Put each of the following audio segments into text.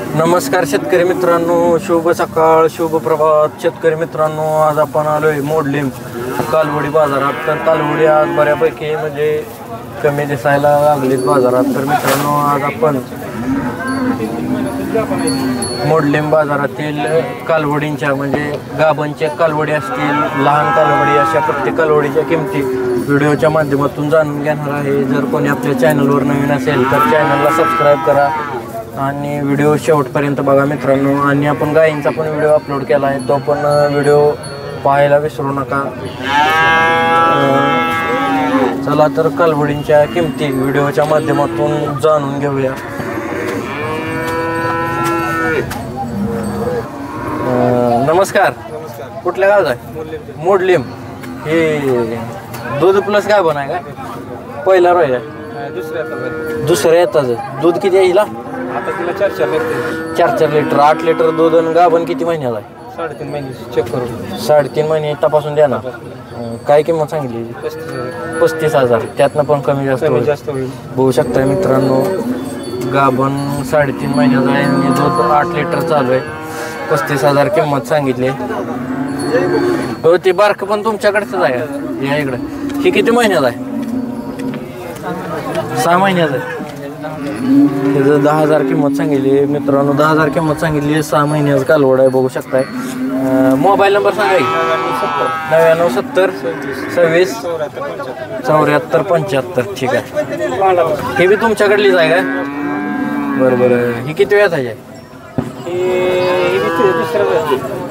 नमस्कार शेतकरी मित्रांनो, शुभ सकाळ, शुभ प्रभात शेतकरी मित्रांनो. आज आपण आलोय मोडलीम कालवडी बाजारात. तर कालवडी आज बऱ्यापैकी म्हणजे कमी दिसायला लागलीत बाजारात. तर मित्रांनो आज आपण मोडलीम बाजारातील कालवडींच्या म्हणजे गाभणच्या कालवडी असतील, लहान कालवडी, अशा प्रत्येक कालवडीच्या किमती व्हिडिओच्या माध्यमातून जाणून घेणार आहे. जर कोणी आपल्या चॅनलवर नवीन असेल तर चॅनलला सबस्क्राईब करा आणि व्हिडिओ शेवटपर्यंत बघा मित्रांनो. आणि आपण गायींचा पण व्हिडिओ अपलोड केला आहे, तो पण व्हिडिओ पाहायला विसरू नका. चला तर कालवडींच्या किमती व्हिडिओच्या माध्यमातून जाणून घेऊया. नमस्कार. कुठल्या गावात आहे? मोडलीम. हे दूध प्लस काय बनाय का? पहिला रोय आहे, दुसऱ्या येताच. दूध किती आहे हिला? आता तिला 4 लिटर. 8 लिटर दूध. आणि गाभण किती महिन्याला आहे? 3.5 महिने चेक करून. 3.5 महिने तपासून द्या ना. काय किंमत सांगितली? 35,000. त्यातनं पण कमी जास्त होईल. बघू शकता मित्रांनो, गाभण 3.5 महिन्याचा आहे आणि दूध 8 लिटर चालू आहे. 35,000 किंमत सांगितली. हो, ते बारकं पण तुमच्याकडचंच आहे. या इकडं. हे किती महिन्याचं आहे? 6 महिन्याचं आहे. त्याचं 10,000 किंमत सांगितली मित्रांनो. 10,000 किंमत सांगितली. 6 महिन्याचं कालवड आहे, बघू शकताय. मोबाईल नंबर सांगा की. 9970 26 74 75. ठीक आहे. हे बी तुमच्याकडलीच आहे काय? बरं. ही किती वेळात आहे?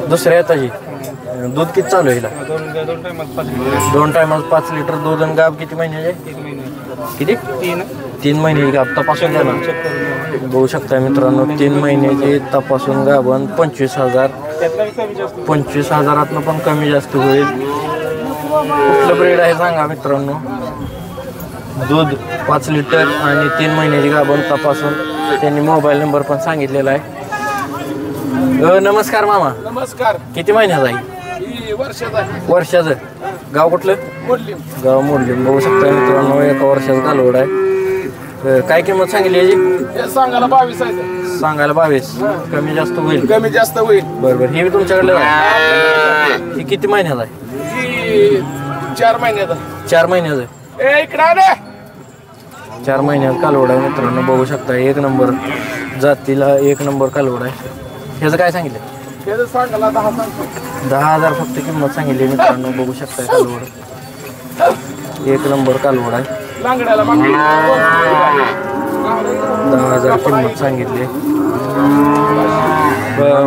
दुसऱ्या येताची. दूध किती चालू आहे हिला? 2 टायमात 5 लिटर दूध. आणि गाभ किती महिन्याचे? किती? 3 महिन्याची गाभ. तपासून द्या ना. बघू शकता मित्रांनो, 3 महिन्याची तपासून गाभण. 25,000. 25,000 पण कमी जास्त होईल. कुठलं ब्रेड आहे सांगा मित्रांनो. दूध 5 लिटर आणि 3 महिन्याची गाभण तपासून. त्यांनी मोबाईल नंबर पण सांगितलेला आहे. नमस्कार मामा. नमस्कार. किती महिन्याचा आहे? वर्षाचं. गाव कुठलं? गाव मोडलीम. बघू शकता मित्रांनो, 1 वर्षाचं कालवड आहे. काय किंमत सांगितली याची? सांगायला 22 आहे. सांगायला 22. कमी जास्त होईल. कमी जास्त होईल. बरोबर. हे बी तुमच्याकडलं आहे? हे किती महिन्याचा आहे? 4 महिन्याचा. 4 महिन्याचं. इकडे 4 महिन्यात कालवड आहे मित्रांनो. बघू शकता 1 नंबर जातीला 1 नंबर कालवड आहे. ह्याचं काय सांगितलं? सांगायला 10,000 फक्त किंमत सांगितली मित्रांनो. बघू शकता कालवड 1 नंबर कालवड आहे. 10,000 किंमत सांगितली.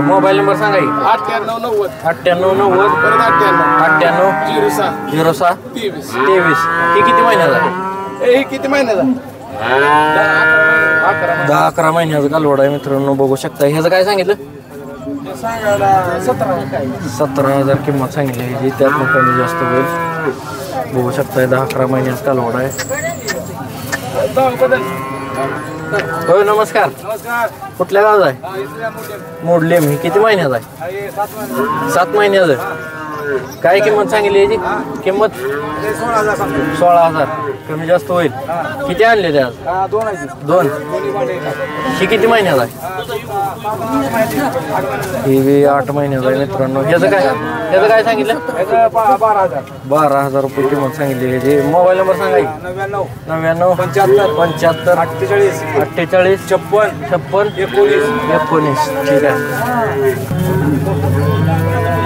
मोबाईल नंबर सांगा की. 9890 9890 98 06 23. हे किती महिन्याचा आहे? किती महिन्याचा? 10-11 महिन्याचं कालवड आहे मित्रांनो. बघू शकता. ह्याचं काय सांगितलं? 17,000 किंमत सांगितली ह्याची. त्यातून कमी जास्त होईल. बघू शकता 10-11 महिन्याचं कालवड आहे. हो, नमस्कार. कुठल्या गावात आहे? मोडलीम. ही किती महिन्याचा आहे? 7 महिन्याचं. काय किंमत सांगितली याची? किंमत 16,000. कमी जास्त होईल. किती आणले ते आज? 2. ही किती महिन्याचा आहे? ही बी 8 महिन्याचा आहे मित्रांनो. ह्याचं काय सांगितलं? 12,000 रुपये किंमत सांगितली ह्याची. मोबाईल नंबर सांगा की. 99 75 48 48 56 56 19. ठीक आहे.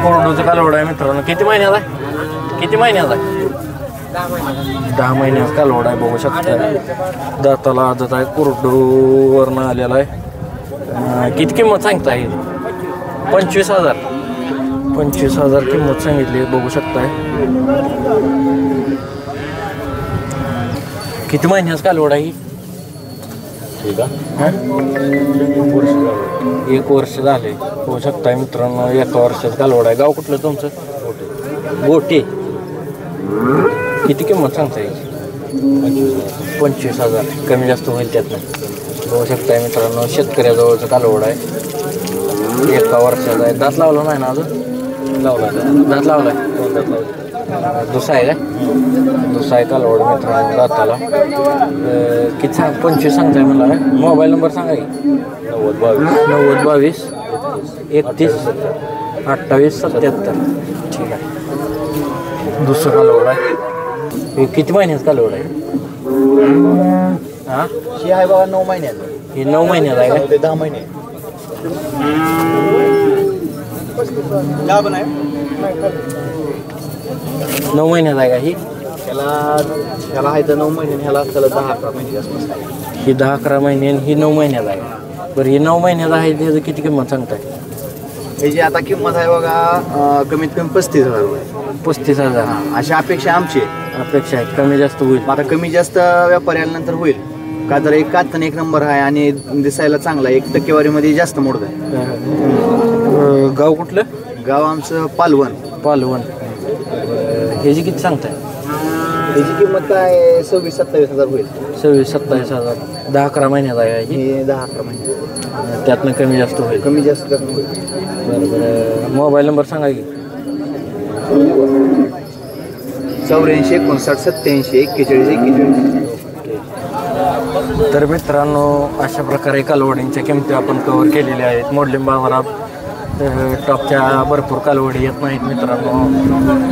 कोरडूचं कालवड आहे मित्रांनो. किती महिन्याचा आहे? 10 महिन्याचा कालवड आहे. बघू शकता दाताला आदत आहे. कोरडूवरनं आलेला आहे. किती किंमत सांगता येईल? 25,000. 25,000 किंमत सांगितली. बघू शकताय. किती महिन्याचं कालवड आहे? ठीक आहे. 1 वर्ष झाले. होऊ शकताय मित्रांनो. 1 वर्षाचं कालवड आहे. गाव कुठलं तुमचं? गोटे. किती किंमत सांगता येईल? 25,000. कमी जास्त होईल त्यातनं. बघू शकताय मित्रांनो, शेतकऱ्याजवळचं कालवड आहे. 1 वर्षाचा आहे. दात लावला नाही ना अजून? लावला. दात लावलाय. दुसरा आहे का दुसरा आहे कालवड मित्रांनो दाताला किती सांग 25 सांगताय मला मोबाईल नंबर सांगा की 90 22 31 28 77 ठीक आहे दुसरं कालवड आहे हे किती महिन्यात कालवड आहे हां ही आहे बघा 9 महिन्याचं हे 9 महिन्यात आहे का ते 10 महिने पण आहे 9 महिन्यात आहे का ही ह्याला आहे तर 9 महिने ह्याला त्याला 10-11 महिने आसपास आहे ही 10-11 महिने आणि ही 9 महिन्यात आहे बरं ही 9 महिन्यात आहे त्याचं किती किंमत सांगताय ह्याची आता किंमत आहे बघा कमीत कमी 35,000 रुपये 35,000 अशी अपेक्षा आमची आहे. अपेक्षा आहे कमी जास्त होईल आता कमी जास्त व्यापारी आल्यानंतर होईल का तर एक कातन एक नंबर आहे आणि दिसायला चांगला आहे 1% जास्त मोडत आहे गाव कुठलं गाव आमचं पालवण पालवण ह्याची किती सांगताय त्याची किंमत काय 26-27,000 होईल 26-27,000 10-11 महिन्यात आहे ही हे 10-11 महिने त्यातनं कमी जास्त होईल कमी जास्त कमी होईल बरं बरं मोबाईल नंबर सांगा की 84 59 87 41 तर मित्रांनो अशा प्रकारे कालवडींच्या किमती आपण कव्हर केलेल्या आहेत मोडलिंब बाजारात टॉपच्या भरपूर कालवडी येत नाहीत मित्रांनो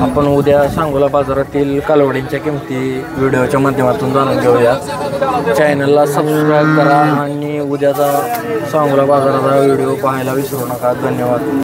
आपण उद्या सांगोला बाजारातील कालवडींच्या किमती व्हिडिओच्या माध्यमातून जाणून घेऊया चॅनलला सबस्क्राईब करा आणि उद्याचा सांगोला बाजाराचा व्हिडिओ पाहायला विसरू नका धन्यवाद